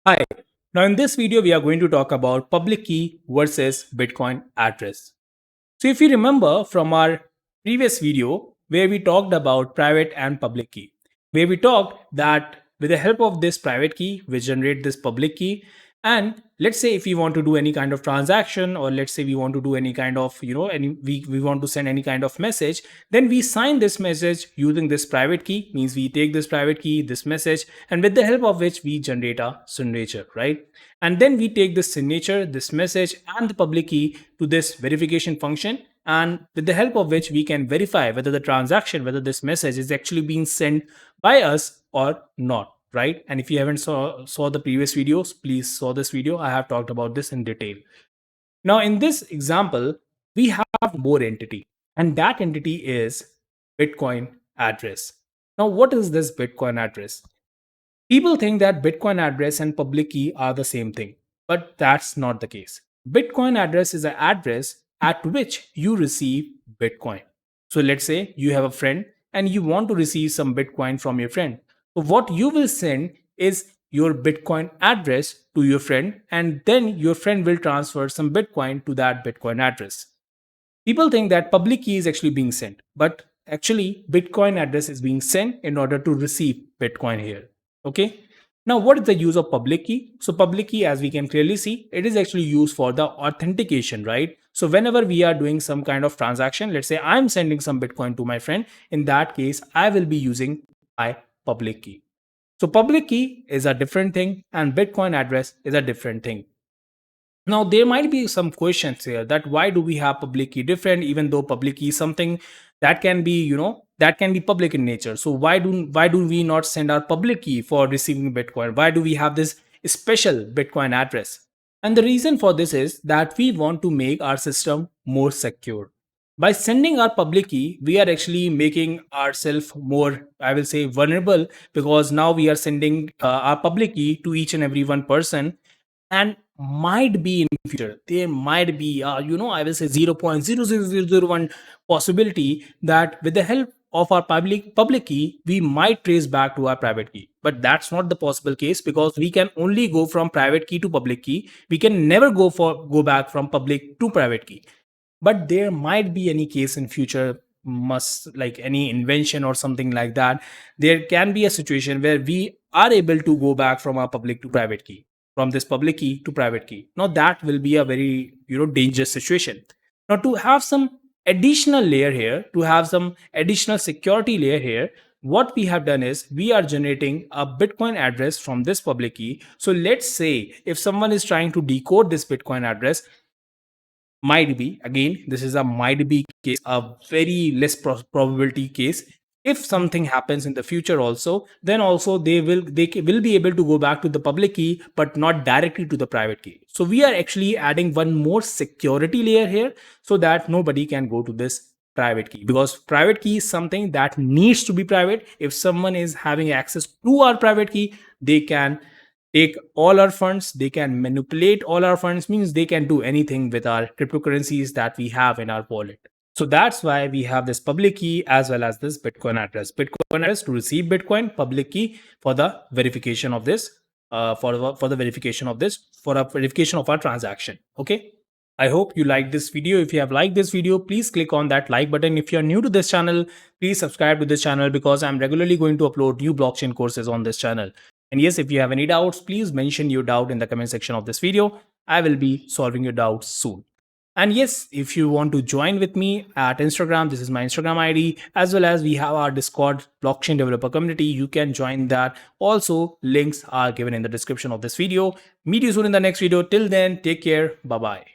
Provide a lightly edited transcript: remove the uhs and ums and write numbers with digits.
Hi. Now in this video, we are going to talk about public key versus Bitcoin address. So if you remember from our previous video where we talked about private and public key, where we talked that with the help of this private key, we generate this public key. And let's say if we want to do any kind of transaction, or let's say we want to do any kind of, we want to send any kind of message, then we sign this message using this private key, means we take this private key, this message, and with the help of which we generate a signature, right? And then we take this signature, this message, and the public key to this verification function, and with the help of which we can verify whether the transaction, whether this message is actually being sent by us or not, right? And if you haven't saw the previous videos, please saw this video. I have talked about this in detail. Now in this example, we have more entity, and that entity is Bitcoin address. Now what is this Bitcoin address? People think that Bitcoin address and public key are the same thing, but that's not the case. Bitcoin address is an address at which you receive Bitcoin. So let's say you have a friend and you want to receive some Bitcoin from your friend. So what you will send is your Bitcoin address to your friend, and then your friend will transfer some Bitcoin to that Bitcoin address. People think that public key is actually being sent, but actually Bitcoin address is being sent in order to receive Bitcoin here. Okay. Now, what is the use of public key? So public key, as we can clearly see, it is actually used for the authentication, right? So whenever we are doing some kind of transaction, let's say I'm sending some Bitcoin to my friend, in that case, I will be using my public key. So public key is a different thing and Bitcoin address is a different thing. Now, there might be some questions here that why do we have public key different, even though public key is something that can be, that can be public in nature. So why do we not send our public key for receiving Bitcoin? Why do we have this special Bitcoin address? And the reason for this is that we want to make our system more secure. By sending our public key, we are actually making ourselves more, I will say, vulnerable, because now we are sending our public key to each and every one person, and might be in future there might be I will say 0.00001 possibility that with the help of our public key we might trace back to our private key. But that's not the possible case, because we can only go from private key to public key. We can never go back from public to private key. But there might be any case in future, must like any invention or something like that, there can be a situation where we are able to go back from our public to private key, from this public key to private key. Now that will be a very dangerous situation. Now to have some additional layer here, to have some additional security layer here, what we have done is we are generating a Bitcoin address from this public key. So let's say if someone is trying to decode this Bitcoin address, might be, again this is a might be case, a very less probability case. If something happens in the future also, then also they will be able to go back to the public key but not directly to the private key. So we are actually adding one more security layer here, so that nobody can go to this private key, because private key is something that needs to be private. If someone is having access to our private key, they can take all our funds, they can manipulate all our funds, means they can do anything with our cryptocurrencies that we have in our wallet. So that's why we have this public key as well as this Bitcoin address. Bitcoin address to receive Bitcoin, public key for the verification of this, for the verification of this, for a verification of our transaction. Okay. I hope you liked this video. If you have liked this video, please click on that like button. If you are new to this channel, please subscribe to this channel, because I'm regularly going to upload new blockchain courses on this channel. And yes, if you have any doubts, please mention your doubt in the comment section of this video. I will be solving your doubts soon. And yes, if you want to join with me at Instagram, this is my Instagram ID, as well as we have our Discord blockchain developer community. You can join that. Also, links are given in the description of this video. Meet you soon in the next video. Till then, take care. Bye-bye.